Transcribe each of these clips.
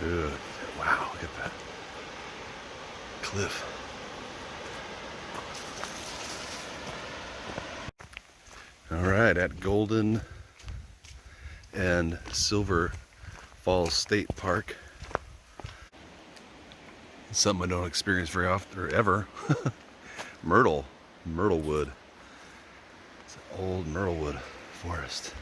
Good. Wow, look at that cliff. All right, at Golden and Silver Falls State Park. Something I don't experience very often or ever. Myrtle wood. It's an old myrtle wood forest.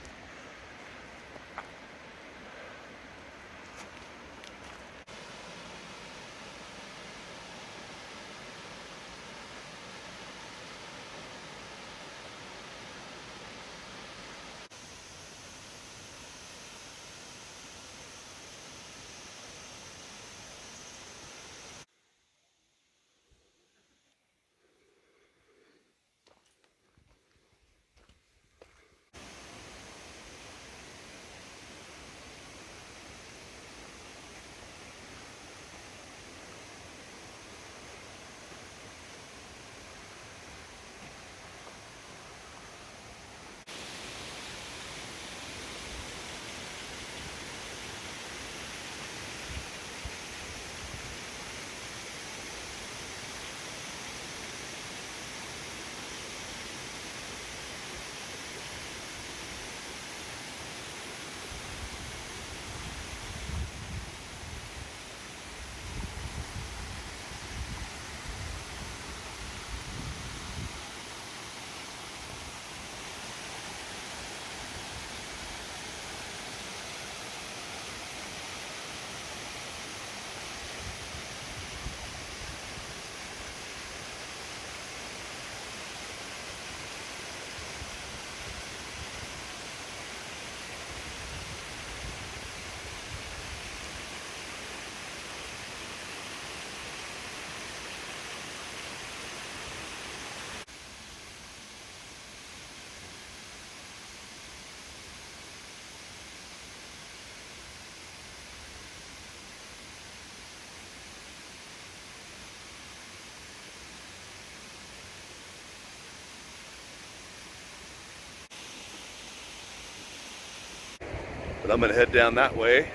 But I'm gonna head down that way,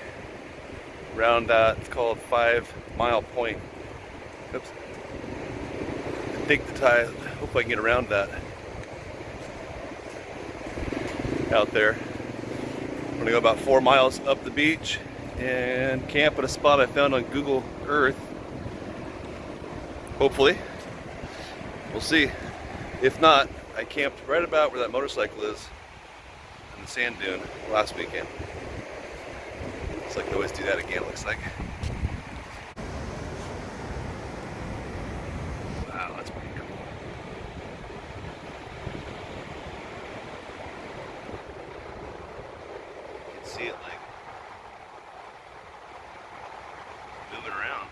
around that, it's called 5 Mile Point. Oops. I think the tide, hope I can get around that out there. I'm gonna go about 4 miles up the beach and camp at a spot I found on Google Earth. Hopefully. We'll see. If not, I camped right about where that motorcycle is in the sand dune last weekend. So I can always do that again, looks like. Wow, that's pretty cool. You can see it like moving around.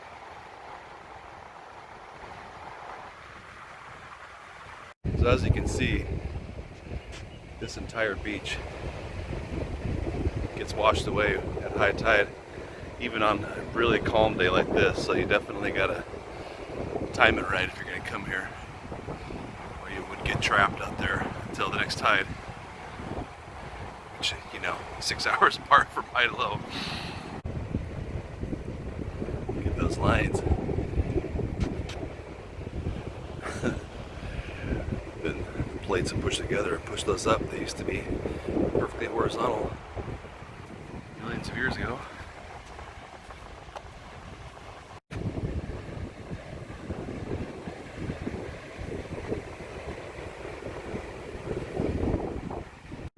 So as you can see, this entire beach gets washed away at high tide, even on a really calm day like this. So you definitely gotta time it right if you're gonna come here, or you would get trapped out there until the next tide, which, you know, 6 hours apart from high to low. Look at those lines. Then the plates are pushed together and push those up. They used to be perfectly horizontal millions of years ago.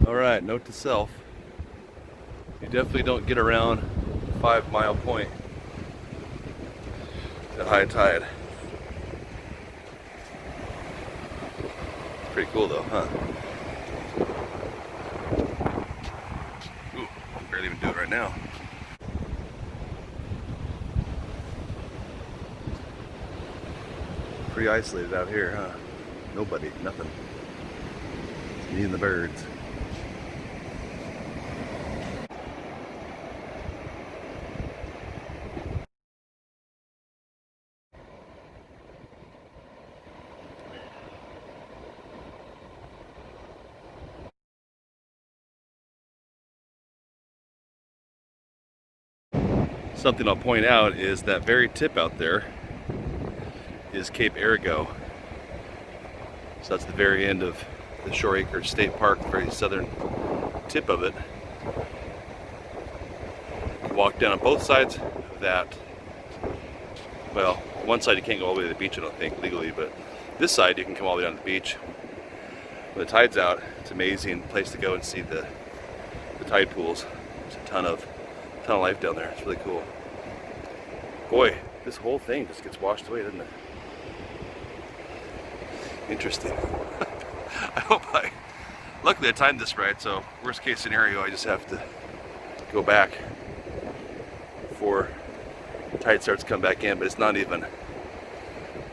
Alright, note to self. You definitely don't get around 5 Mile Point at high tide. Pretty cool though, huh? Ooh, I can barely even do it right now. Pretty isolated out here, huh? Nobody, nothing. It's me and the birds. Something I'll point out is that very tip out there is Cape Arago. So that's the very end of the Shore Acres State Park, the very southern tip of it. You can walk down on both sides of that. Well, one side you can't go all the way to the beach, I don't think, legally, but this side you can come all the way down to the beach. When the tide's out, it's an amazing place to go and see the tide pools. There's a ton of life down there. It's really cool. Boy, this whole thing just gets washed away, doesn't it? Interesting. Luckily I timed this right, so worst case scenario, I just have to go back before the tide starts to come back in, but it's not even.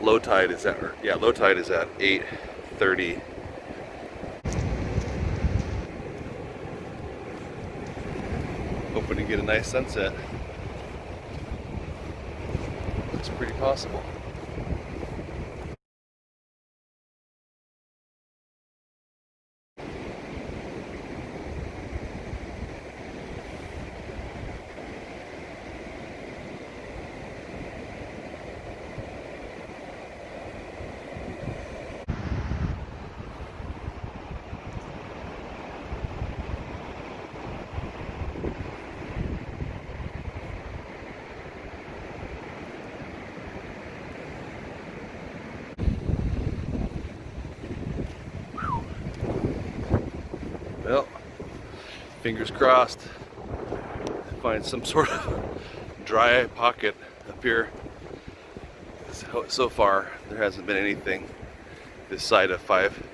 Low tide is at, low tide is at 8:30. Hoping to get a nice sunset. Looks pretty possible. Well, fingers crossed, find some sort of dry pocket up here. So far, there hasn't been anything this side of 5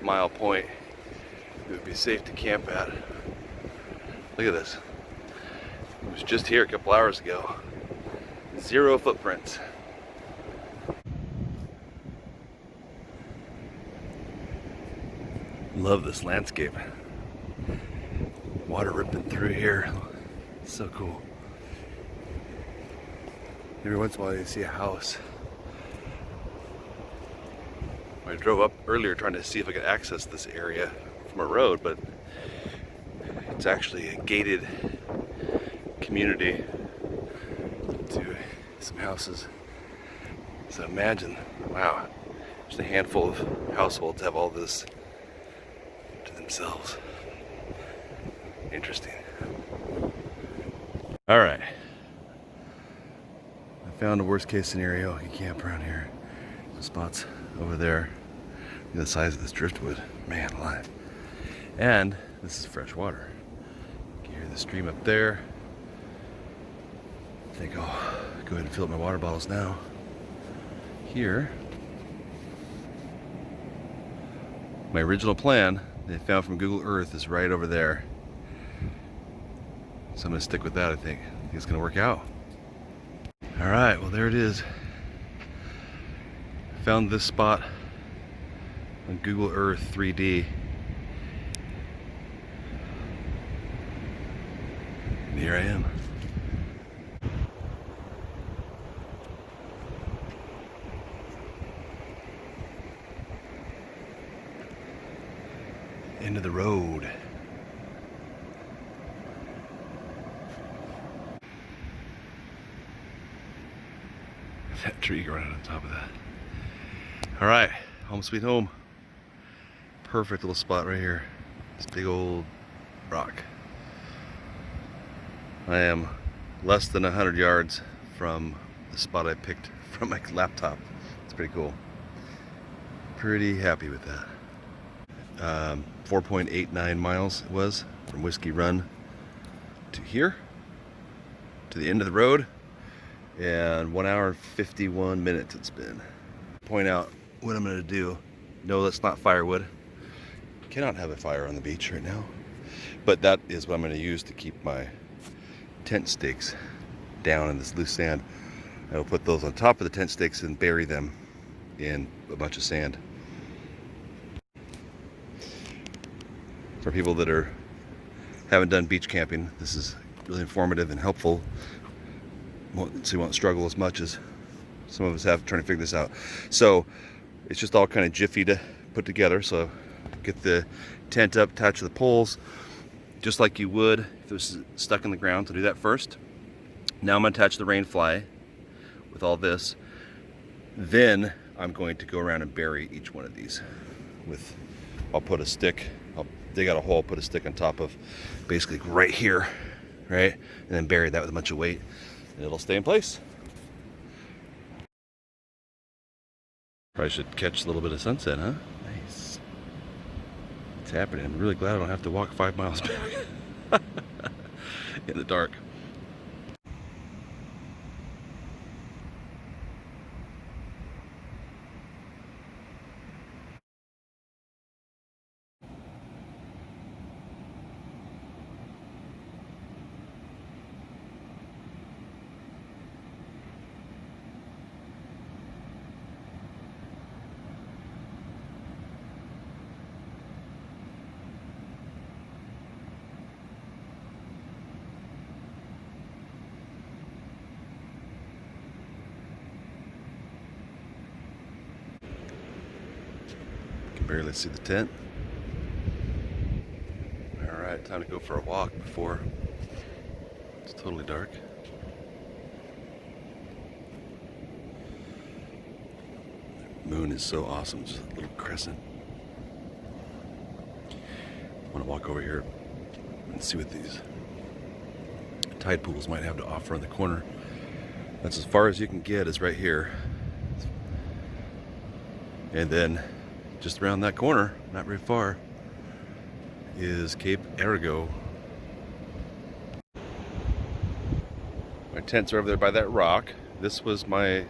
Mile Point it would be safe to camp at. Look at this. It was just here a couple hours ago. 0 footprints. Love this landscape. Water ripping through here. It's so cool. Every once in a while you see a house. I drove up earlier trying to see if I could access this area from a road, but it's actually a gated community to some houses. So imagine, wow, just a handful of households have all this to themselves. Interesting. All right. I found a worst case scenario. You camp around here. The spots over there. Look at the size of this driftwood. Man alive. And this is fresh water. You can hear the stream up there. I think I'll go ahead and fill up my water bottles now. Here, my original plan they found from Google Earth is right over there. So I'm gonna stick with that, I think. It's gonna work out. All right, well there it is. I found this spot on Google Earth 3D. And here I am. End of the road. That tree growing on top of that. All right, home sweet home. Perfect little spot right here. This big old rock. I am less than 100 yards from the spot I picked from my laptop. It's pretty cool. Pretty happy with that. 4.89 miles it was from Whiskey Run to here, to the end of the road. And 1 hour and 51 minutes it's been. Point out what I'm gonna do. No, that's not firewood. Cannot have a fire on the beach right now. But that is what I'm gonna use to keep my tent stakes down in this loose sand. I will put those on top of the tent stakes and bury them in a bunch of sand. For people that haven't done beach camping, this is really informative and helpful. So you won't struggle as much as some of us have trying to figure this out. So it's just all kind of jiffy to put together. So get the tent up, attach to the poles, just like you would if it was stuck in the ground. To do that first, Now I'm going to attach the rain fly with all this. Then I'm going to go around and bury each one of these with, I'll put a stick, I'll dig out a hole, put a stick on top of basically right here, right? And then bury that with a bunch of weight and it'll stay in place. Probably should catch a little bit of sunset, huh? Nice. It's happening. I'm really glad I don't have to walk 5 miles back in the dark. Can barely see the tent. All right, time to go for a walk before it's totally dark. The moon is so awesome, just a little crescent. I want to walk over here and see what these tide pools might have to offer in the corner. That's as far as you can get, is right here. And then just around that corner, not very far, is Cape Arago. My tents are over there by that rock. This was my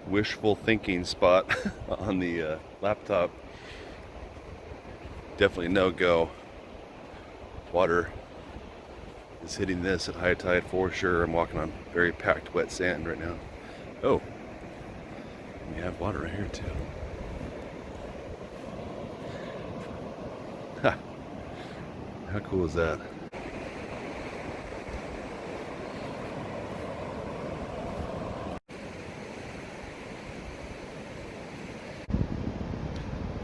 wishful thinking spot on the laptop. Definitely no go. Water is hitting this at high tide for sure. I'm walking on very packed wet sand right now. Oh, we have water right here too. Ha! How cool is that?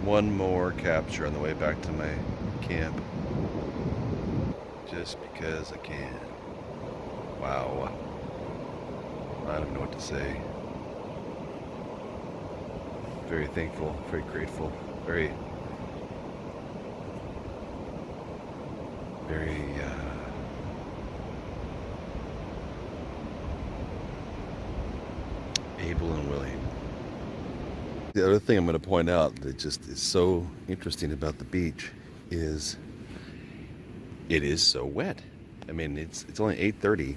One more capture on the way back to my camp. Just because I can. Wow. I don't know what to say. Very thankful, very grateful, very able and willing. The other thing I'm going to point out that just is so interesting about the beach is it is so wet. I mean, it's only 8:30,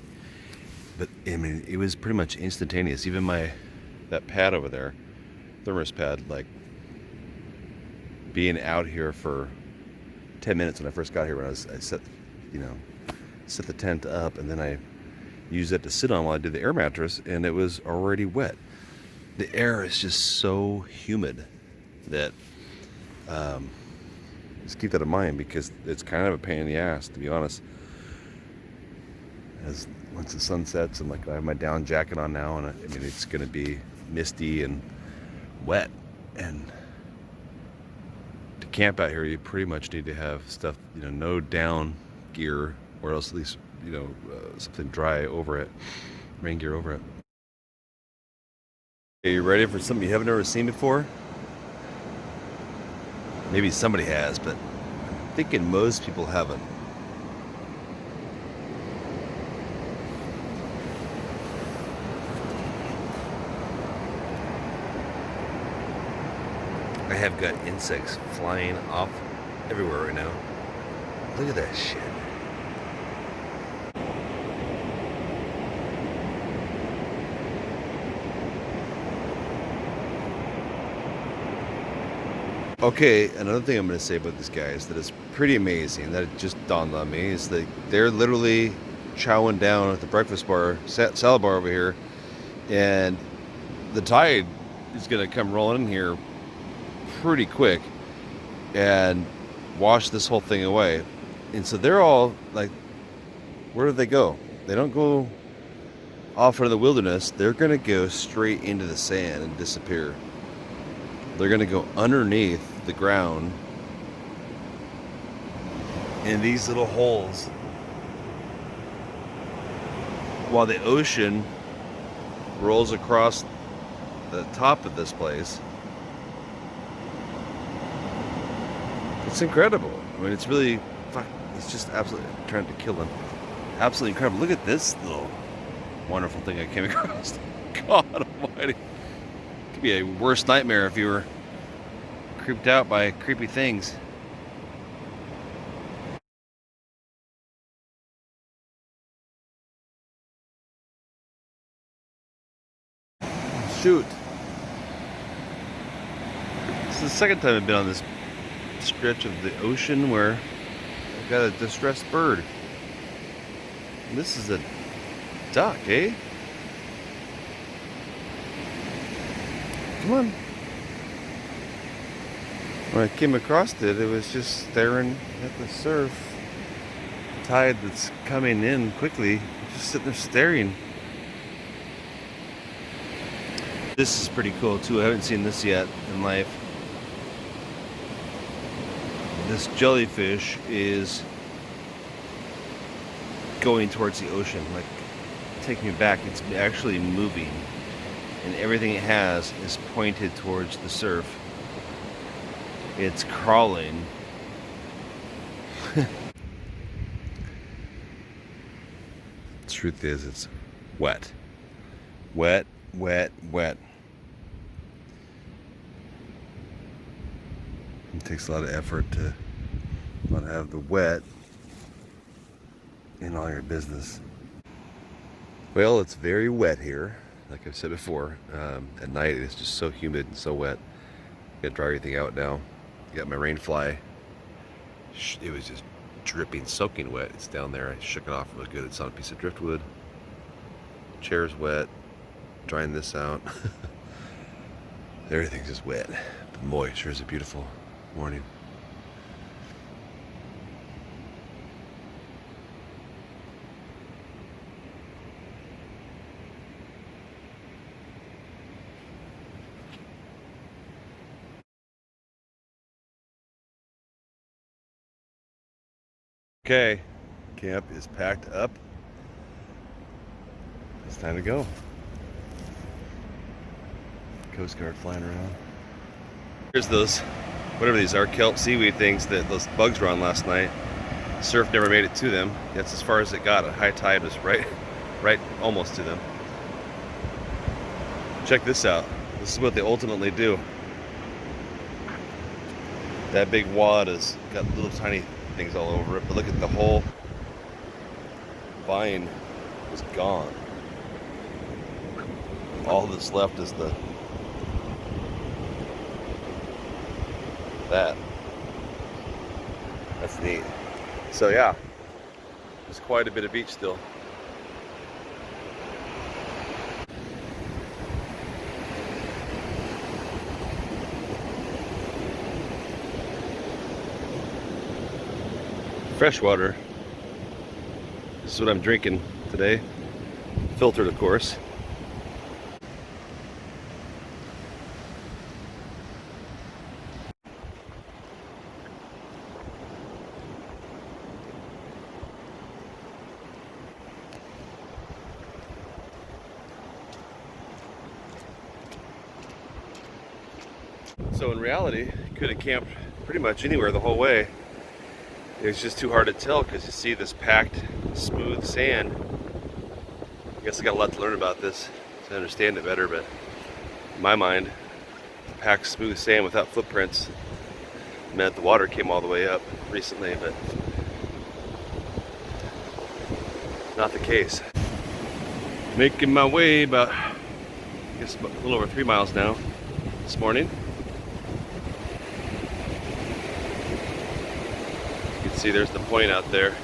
but I mean, it was pretty much instantaneous. Even that pad over there, thermos pad, like being out here for 10 minutes when I first got here, when I set the tent up, and then I used it to sit on while I did the air mattress, and it was already wet. The air is just so humid that just keep that in mind, because it's kind of a pain in the ass, to be honest. As once the sun sets, and like I have my down jacket on now, and I mean it's going to be misty and wet, and to camp out here you pretty much need to have stuff, no down gear, or else at least something dry over it, rain gear over it. Are you ready for something you haven't ever seen before? Maybe somebody has, but I'm thinking most people haven't. I have got insects flying off everywhere right now. Look at that shit. Okay, another thing I'm going to say about this guy is that it's pretty amazing, that it just dawned on me, is that they're literally chowing down at the breakfast bar, salad bar over here, and the tide is going to come rolling in here pretty quick and wash this whole thing away. And so they're all like, where do they go? They don't go off into the wilderness. They're going to go straight into the sand and disappear. They're going to go underneath the ground in these little holes while the ocean rolls across the top of this place. It's incredible. I mean, it's really, fuck, it's just absolutely, I'm trying to kill him. Absolutely incredible. Look at this little wonderful thing I came across. God almighty. Could be a worse nightmare if you were creeped out by creepy things. Shoot. This is the second time I've been on this stretch of the ocean where I've got a distressed bird. And this is a duck, eh? Come on. When I came across it, it was just staring at the surf. Tide that's coming in quickly, just sitting there staring. This is pretty cool too. I haven't seen this yet in life. This jellyfish is going towards the ocean, like taking me back. It's actually moving, and everything it has is pointed towards the surf. It's crawling. Truth is, it's wet. Wet, wet, wet. It takes a lot of effort to not have the wet in all your business. Well, it's very wet here. Like I've said before, at night it's just so humid and so wet. Gotta dry everything out now. Got my rain fly. It was just dripping, soaking wet. It's down there. I shook it off. It was good. It's on a piece of driftwood. Chair's wet. Drying this out. Everything's just wet. But moist. Sure is a beautiful morning. Okay, camp is packed up. It's time to go. Coast Guard flying around. Here's those, whatever these are, kelp seaweed things that those bugs were on last night. Surf never made it to them. That's as far as it got. A high tide was right almost to them. Check this out. This is what they ultimately do. That big wad has got little tiny things all over it, but look at the whole vine is gone. All that's left is that's neat. So yeah, there's quite a bit of beach still. Fresh water. This is what I'm drinking today. Filtered, of course. So in reality, could have camped pretty much anywhere the whole way. It's just too hard to tell because you see this packed, smooth sand. I guess I got a lot to learn about this to understand it better, but in my mind, packed, smooth sand without footprints meant the water came all the way up recently, but not the case. Making my way about, I guess, a little over 3 miles now this morning. See, there's the point out there.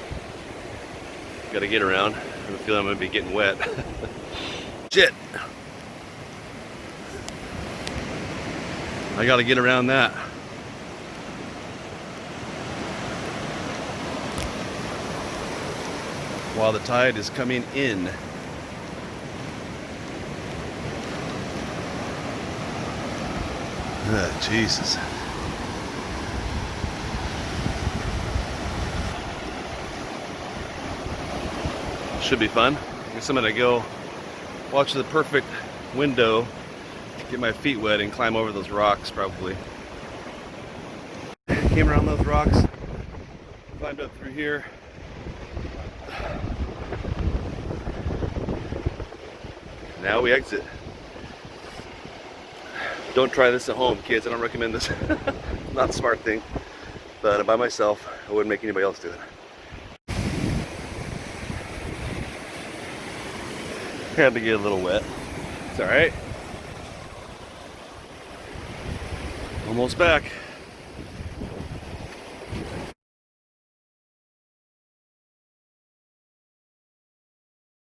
Got to get around. I have a feeling I'm going to be getting wet. Shit! I got to get around that. While the tide is coming in. Jesus. Should be fun. I guess I'm gonna go watch the perfect window, get my feet wet, and climb over those rocks probably. Came around those rocks, climbed up through here. Now we exit. Don't try this at home, kids. I don't recommend this. Not a smart thing. But by myself, I wouldn't make anybody else do it. Had to get a little wet. It's alright. Almost back.